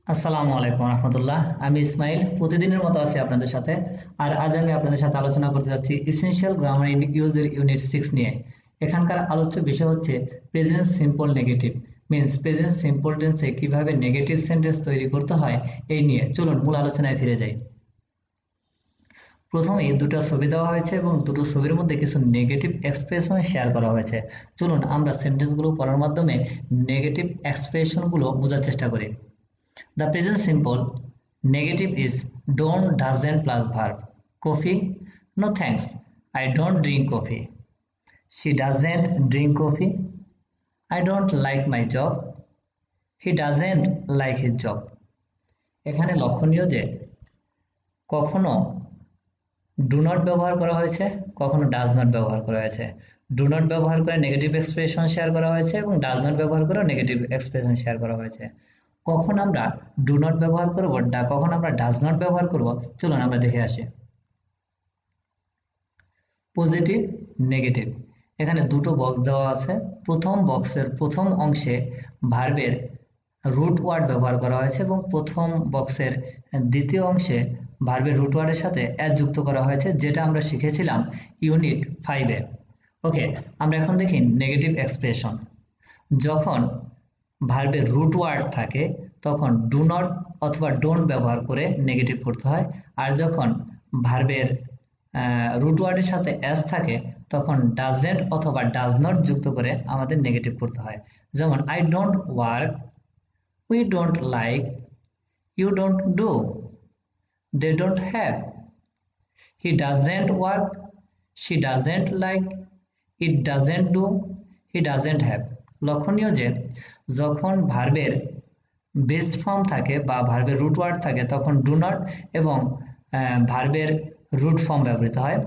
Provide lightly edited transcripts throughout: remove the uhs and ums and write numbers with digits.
আসসালামু আলাইকুম রহমতুল্লাহ। আমি ইসমাইল, প্রতিদিনের মতো আছি আপনাদের সাথে। আর আজ আমি আপনাদের সাথে আলোচনা করতে যাচ্ছি ইসেনশিয়াল গ্রামার ইন ইউজের ইউনিট 6 নিয়ে। এখানকার আলোচ্য বিষয় হচ্ছে present simple negative. Means present simple টেন্সে কিভাবে নেগেটিভ সেন্টেন্স তৈরি করতে হয় এই নিয়ে চলুন মূল আলোচনায় ফিরে যাই। প্রথমেই দুটো ছবি দেওয়া হয়েছে এবং দুটো ছবির মধ্যে কিছু নেগেটিভ এক্সপ্রেশন শেয়ার করা হয়েছে। চলুন আমরা সেন্টেন্সগুলো পড়ার মাধ্যমে নেগেটিভ এক্সপ্রেশনগুলো বোঝার চেষ্টা করি। The present simple negative is don't doesn't plus verb. Coffee? No thanks. I don't drink coffee. She doesn't drink coffee. I don't like my job. He doesn't like his job. এখানে লক্ষণীয় যে কখনো do not ব্যবহার করা হয়েছে, কখনো does not ব্যবহার করা হয়েছে। ডু নট ব্যবহার করে নেগেটিভ এক্সপ্রেশন শেয়ার করা হয়েছে এবং ডাজ নট ব্যবহার করে নেগেটিভ এক্সপ্রেশন শেয়ার করা হয়েছে। কখন আমরা ডু নট ব্যবহার করব, কখন আমরা ডাজ নট ব্যবহার করব, চলুন আমরা দেখে আসি। পজিটিভ, নেগেটিভ, এখানে দুটো বক্স দেওয়া আছে। প্রথম বক্সের প্রথম অংশে ভার্বের রুট ওয়ার্ড ব্যবহার করা হয়েছে এবং প্রথম বক্সের দ্বিতীয় অংশে ভার্বের রুট ওয়ার্ডের সাথে অ্যাজ যুক্ত করা হয়েছে, যেটা আমরা শিখেছিলাম ইউনিট 5-এ। ওকে, আমরা এখন দেখি নেগেটিভ এক্সপ্রেশন। যখন ভার্বের রুট ওয়ার্ড থাকে তখন ডু নট অথবা ডোন্ট ব্যবহার করে নেগেটিভ করতে হয়, আর যখন ভার্বের রুট ওয়ার্ডের সাথে এস থাকে তখন ডাজেন্ট অথবা ডাজ নট যুক্ত করে আমাদের নেগেটিভ করতে হয়। যেমন I don't work, we don't like, you don't do, they don't have, he doesn't work, she doesn't like, it doesn't do, he doesn't have. লক্ষণীয় যে যখন ভার্বের বেস ফর্ম থাকে বা ভার্বের রুট ওয়ার্ড থাকে তখন ডু নট এবং ভার্বের রুট ফর্ম ব্যবহৃত হয়,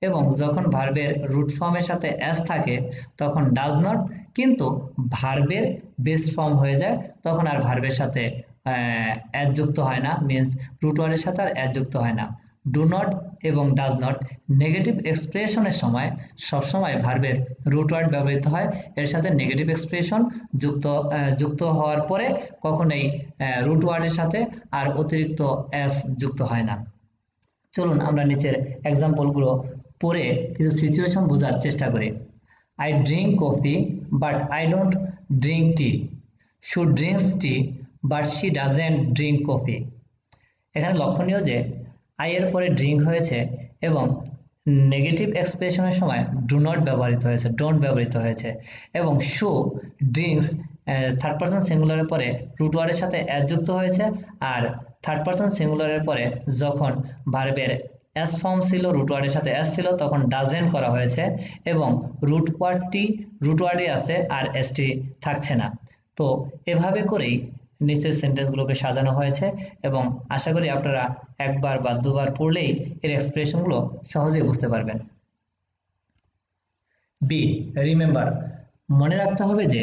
এবং যখন ভার্বের রুট ফর্মের সাথে এস থাকে তখন ডাজ নট, কিন্তু ভার্বের বেস ফর্ম হয়ে যায় তখন আর ভার্বের সাথে অ্যাজ যুক্ত হয় না, মিন্স রুট ওয়ার্ডের সাথে আর অ্যাজ যুক্ত হয় না। ডু নট এবং ডাজ নট নেগেটিভ এক্সপ্রেশনের সময় সবসময় ভার্বের রুট ওয়ার্ড ব্যবহৃত হয়, এর সাথে নেগেটিভ এক্সপ্রেশন যুক্ত হওয়ার পরে কখনোই রুট ওয়ার্ডের সাথে আর অতিরিক্ত এস যুক্ত হয় না। চলুন আমরা নিচের এক্সাম্পলগুলো পড়ে কিছু সিচুয়েশন বোঝার চেষ্টা করি। I drink coffee but I don't drink tea. Shoe drinks T but she doesn't drink coffee. এখানে লক্ষণীয় যে আই এর পরে ড্রিঙ্ক হয়েছে এবং নেগেটিভ এক্সপ্রেশনের সময় ডু নট ব্যবহৃত হয়েছে, ডোন্ট ব্যবহৃত হয়েছে, এবং শু ড্রিঙ্কস থার্ড পারসন সিঙ্গুলারের পরে রুট ওয়ার্ডের সাথে অ্যাজ যুক্ত হয়েছে, আর থার্ড পারসন সিঙ্গুলারের পরে যখন ভার্বের এস ফর্ম ছিল, রুট ওয়ার্ডের সাথে এস ছিল, তখন ডাজেন্ট করা হয়েছে এবং রুট ওয়ার্ডে আছে আর এসটি থাকছে না। তো এভাবে করেই নিচের সেন্টেন্সগুলোকে সাজানো হয়েছে এবং আশা করি আপনারা একবার বা দুবার পড়লেই এর এক্সপ্রেশনগুলো সহজেই বুঝতে পারবেন। বি, রিমেম্বার, মনে রাখতে হবে যে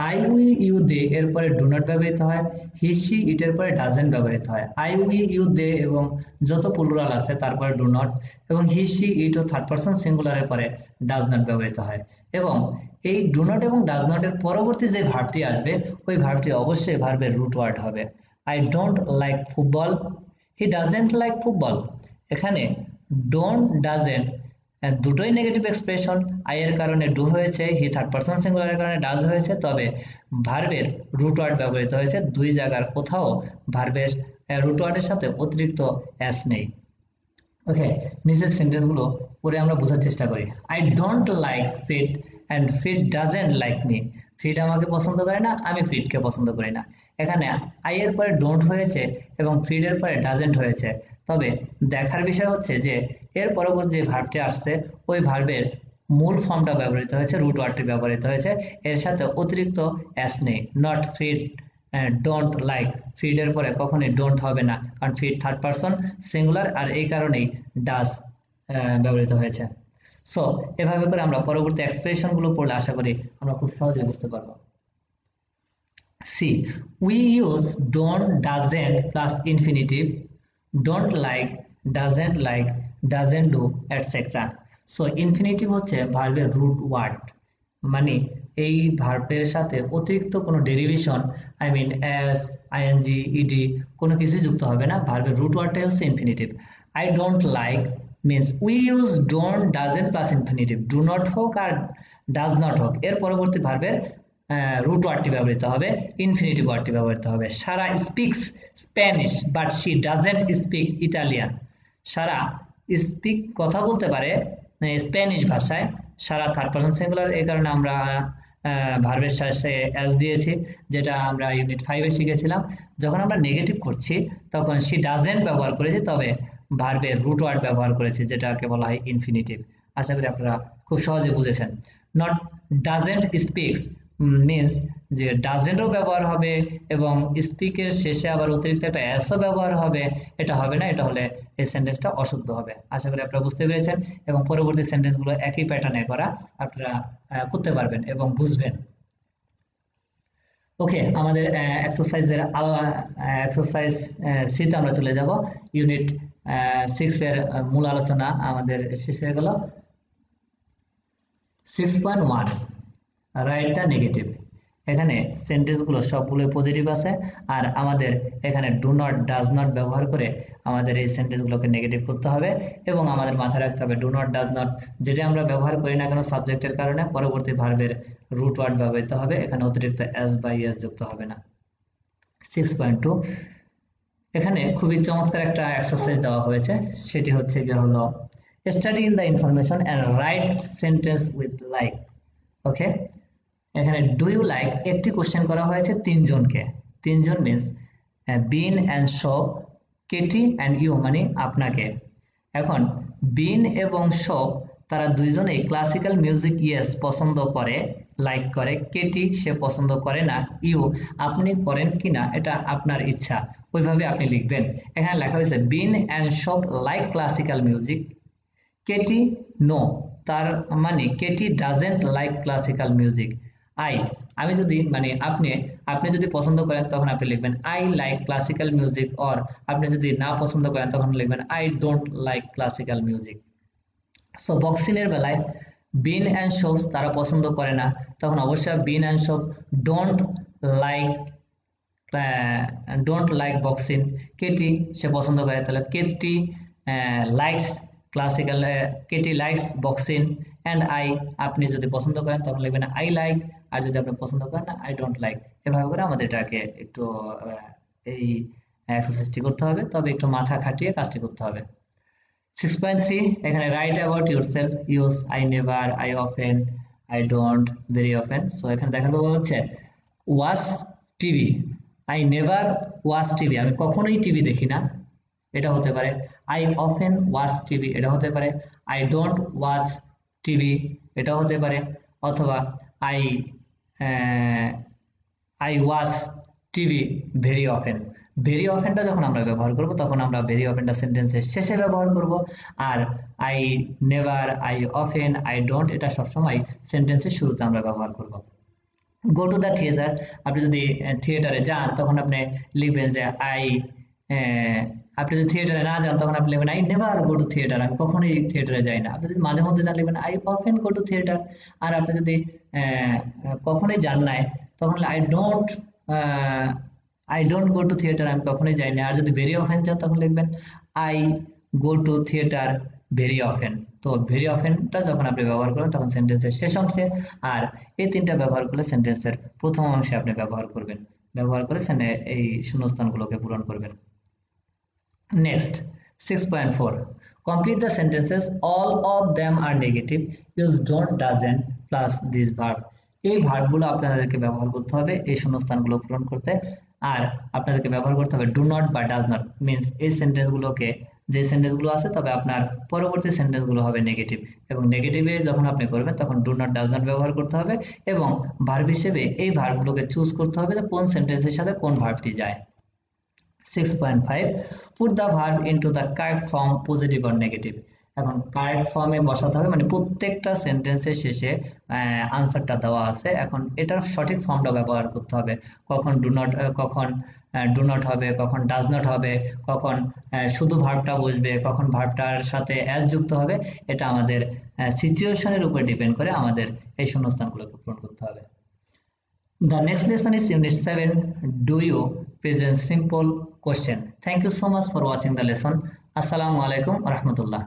আই উই ইউ দে এর পরে ডু নট ব্যবহৃত হয়, হি সি ইট এর পরে ডাজেন্ট ব্যবহৃত হয়। আই উই ইউ দে এবং যত প্লুরাল আছে তারপরে ডু নট, এবং হি সি ইট ও থার্ড পারসন সিঙ্গুলারের পরে ডাজ নট ব্যবহৃত হয়। এবং এই ডু নট এবং ডাজ নটের পরবর্তী যে ভার্বটি আসবে ওই ভার্বটি অবশ্যই ভার্বের রুট ওয়ার্ড হবে। I don't like football, he doesn't like football. এখানে ডোন্ট, ডাজেন্ট দুটোই নেগেটিভ এক্সপ্রেশন। আই এর কারণে ডু হয়েছে, হি থার্ড পারসন সিঙ্গুলারের কারণে ডাজ হয়েছে, তবে ভার্বের রুট ওয়ার্ড ব্যবহৃত হয়েছে। দুই জায়গার কোথাও ভার্বের রুট ওয়ার্ডের সাথে অতিরিক্ত এস নেই। ওকে, নিচের সেন্টেন্সগুলো পরে আমরা বোঝার চেষ্টা করি। I don't like fit and fit doesn't like me. Fit আমাকে পছন্দ করে না, আমি ফিটকে পছন্দ করি না। এখানে আই এর পরে ডোন্ট হয়েছে এবং ফিট এর পরে ডাজেন্ট হয়েছে, তবে দেখার বিষয় হচ্ছে যে এর পরবর্তী যে ভার্বটি আসছে ওই ভার্বের মূল ফর্মটা ব্যবহৃত হয়েছে, রুট ওয়ার্ডটি ব্যবহৃত হয়েছে, এর সাথে অতিরিক্ত এস নেই। Not fit, don't like, fit এর পরে কখনোই ডোন্ট হবে না, কারণ ফিড থার্ড পারসন সিঙ্গুলার, আর এই কারণেই ডাজ ব্যবহৃত হয়েছে। সো এভাবে করে আমরা পরবর্তী এক্সপ্রেশনগুলো পড়লে আশা করি আমরা খুব সহজেই বুঝতে পারবো। See, we use don't, doesn't plus infinitive, don't like, doesn't do, etcetera. So infinitive হচ্ছে ভার্বের রুট ওয়ার্ড, মানে এই ভার্বের সাথে অতিরিক্ত কোনো derivation I mean S, ING, ED কোনো কিছু যুক্ত হবে না। ভার্বের রুট ওয়ার্ডটাই হচ্ছে infinitive. I don't like means we use don't, doesn't plus infinitive. Do not হোক আর ডাজ নট হোক এর পরবর্তী ভার্বের রুট ওয়ার্ডটি ব্যবহৃত হবে, ইনফিনিটিভ ওয়ার্ডটি ব্যবহৃত হবে। Sara speaks Spanish but she doesn't speak Italian. Sara speak কথা বলতে পারে স্প্যানিশ ভাষায়। সারা থার্ড পারসন সিঙ্গুলার, এই কারণে আমরা ভার্বের শেষে এস দিয়েছি, যেটা আমরা ইউনিট 5-এ শিখেছিলাম। যখন আমরা নেগেটিভ করছি তখন শি ডাজেন্ট ব্যবহার করেছি, তবে ভার্বের রুট ওয়ার্ড ব্যবহার করেছি যেটাকে বলা হয় ইনফিনিটিভ। আশা করি আপনারা খুব সহজে বুঝেছেন। নট ডাজেন্ট স্পিক্স মিন্স যে ডাজেন্টও ব্যবহার হবে এবং স্পিকের শেষে আবার অতিরিক্ত একটা এসও ব্যবহার হবে, এটা হবে না, এটা হলে এই সেন্টেন্সটা অশুদ্ধ হবে। আশা করি আপনারা বুঝতে পেরেছেন এবং পরবর্তী সেন্টেন্সগুলো একই প্যাটার্নে করা আপনারা করতে পারবেন এবং বুঝবেন। ওকে, আমাদের এক্সারসাইজের এক্সারসাইজ সিতে আমরা চলে যাব। ইউনিট 6 এর মূল আলোচনা আমাদের শেষ হয়ে গেল। 6.1 রাইট দ্য নেগেটিভ। এখানে সেন্টেন্সগুলো সবগুলো পজিটিভ আছে, আর আমাদের এখানে ডু নট, ডাজ নট ব্যবহার করে আমাদের এই সেন্টেন্সগুলোকে নেগেটিভ করতে হবে এবং আমাদের মাথায় রাখতে হবে ডু নট, ডাজ নট যেটা আমরা ব্যবহার করি না কেন সাবজেক্টের কারণে পরবর্তী ভার্বের রুট ওয়ার্ড ব্যবহৃত হবে, এখানে অতিরিক্ত এস বা ইএস যুক্ত হবে না। 6.2 এখানে খুবই চমৎকার একটা এক্সারসাইজ দেওয়া হয়েছে, সেটি হচ্ছে গিয়ে হলো study in the information and write sentence with like. Okay, এখানে ডু ইউ লাইক একটি কোশ্চেন করা হয়েছে তিনজনকে। তিনজন means Ben and Shaw, Katie and you মানে আপনাকে। এখন বিন এবং শো তারা দুইজনেই ক্লাসিক্যাল মিউজিক ইয়েস পছন্দ করে, লাইক করে। কেটি সে পছন্দ করে না। ইউ আপনি করেন কি না এটা আপনার ইচ্ছা, ওইভাবে আপনি লিখবেন। এখানে লেখা হয়েছে Ben and Shaw like classical music, Katie no, তার মানে Katie doesn't like classical music. আমি যদি মানে আপনি যদি পছন্দ করেন তখন আপনি লিখবেন I like classical music, or আপনি যদি না পছন্দ করেন তখন লিখবেন I don't like classical music. So বক্সিনের বেলায় বিন অ্যান্ড শোস তারা পছন্দ করে না, তখন অবশ্যই Ben and Shaw don't like boxing. Katie সে পছন্দ করে, তাহলে Katie likes classical, Katie likes boxing. And আপনি যদি পছন্দ করেন তখন লিখবেন আই লাইক, আর যদি আপনি পছন্দ করেন না আই ডোন্ট লাইক। এভাবে করে আমাদের এটাকে একটু এই এক্সারসাইজটি করতে হবে, তবে একটু মাথা খাটিয়ে কাজটি করতে হবে। 6.3 এখানে right about yourself, use I never, I often, I don't, very often. So এখানে দেখার ব্যাপার হচ্ছে watch TV, I never watch TV, আমি কখনোই টিভি দেখি না, এটা হতে পারে। আই অফেন ওয়াচ টিভি, এটা হতে পারে। আই ডোন্ট ওয়াচ টিভি, এটা হতে পারে। অথবা I watch TV very often. Very অফেনটা যখন আমরা ব্যবহার করব তখন আমরা ভেরি অফেনটা সেন্টেন্সের শেষে ব্যবহার করব, আর I never, I often, I don't এটা সবসময় সেন্টেন্সের শুরুতে আমরা ব্যবহার করব। গো টু দ্য থিয়েটার, আপনি যদি থিয়েটারে যান তখন আপনি লিখবেন যে আপনি যদি থিয়েটারে না যান তখন আপনি লিখবেন I never go to theatre, আমি কখনোই থিয়েটারে যাই না। আপনি যদি মাঝে মধ্যে যান লিখবেন I often go to theatre. আর আপনি যদি কখনোই যান নাই তখন I don't go to theatre, আমি কখনোই যাই না। আর যদি ভেরি অফেন যান তখন লিখবেন I go to theatre very often. তো ভেরি অফেনটা যখন আপনি ব্যবহার করেন তখন সেন্টেন্সের শেষ অংশে, আর এই তিনটা ব্যবহার করলে সেন্টেন্সের প্রথম অংশে আপনি ব্যবহার করবেন, ব্যবহার করে এই শূন্যস্থানগুলোকে পূরণ করবেন। Next 6.4 complete the sentences all of them are negative, use don't, doesn't plus this verb। এই ভার্বগুলো আপনাদেরকে ব্যবহার করতে হবে এই শূন্যস্থানগুলো পূরণ করতে, আর আপনাদেরকে ব্যবহার করতে হবে ডু নট বা ডাজ নট মিন্স এই সেন্টেন্সগুলোকে, যে সেন্টেন্সগুলো আছে তবে আপনার পরবর্তী সেন্টেন্সগুলো হবে নেগেটিভ, এবং নেগেটিভে যখন আপনি করবেন তখন ডু নট, ডাজ নট ব্যবহার করতে হবে এবং ভার্ব হিসেবে এই ভার্বগুলোকে চুজ করতে হবে যে কোন সেন্টেন্সের সাথে কোন ভার্বটি যায়। 6.5 put the verb into the correct form, positive or negative। এখন কারেক্ট ফর্মে বসাতে হবে, মানে প্রত্যেকটা সেন্টেন্সের শেষে আনসারটা দেওয়া আছে, এখন এটার সঠিক ফর্মটা ব্যবহার করতে হবে। কখন ডু নট, কখন ডু নট হবে, কখন ডাজ নট হবে, কখন শুধু ভার্বটা বসবে, কখন ভার্বটার সাথে অ্যাজ যুক্ত হবে। এটা আমাদের সিচুয়েশনের উপর ডিপেন্ড করে আমাদের এই শূন্যস্থানগুলোকে পূরণ করতে হবে। The next lesson is Unit 7. Do you present simple question? Thank you so much for watching the lesson. Assalamu alaikum wa rahmatullah.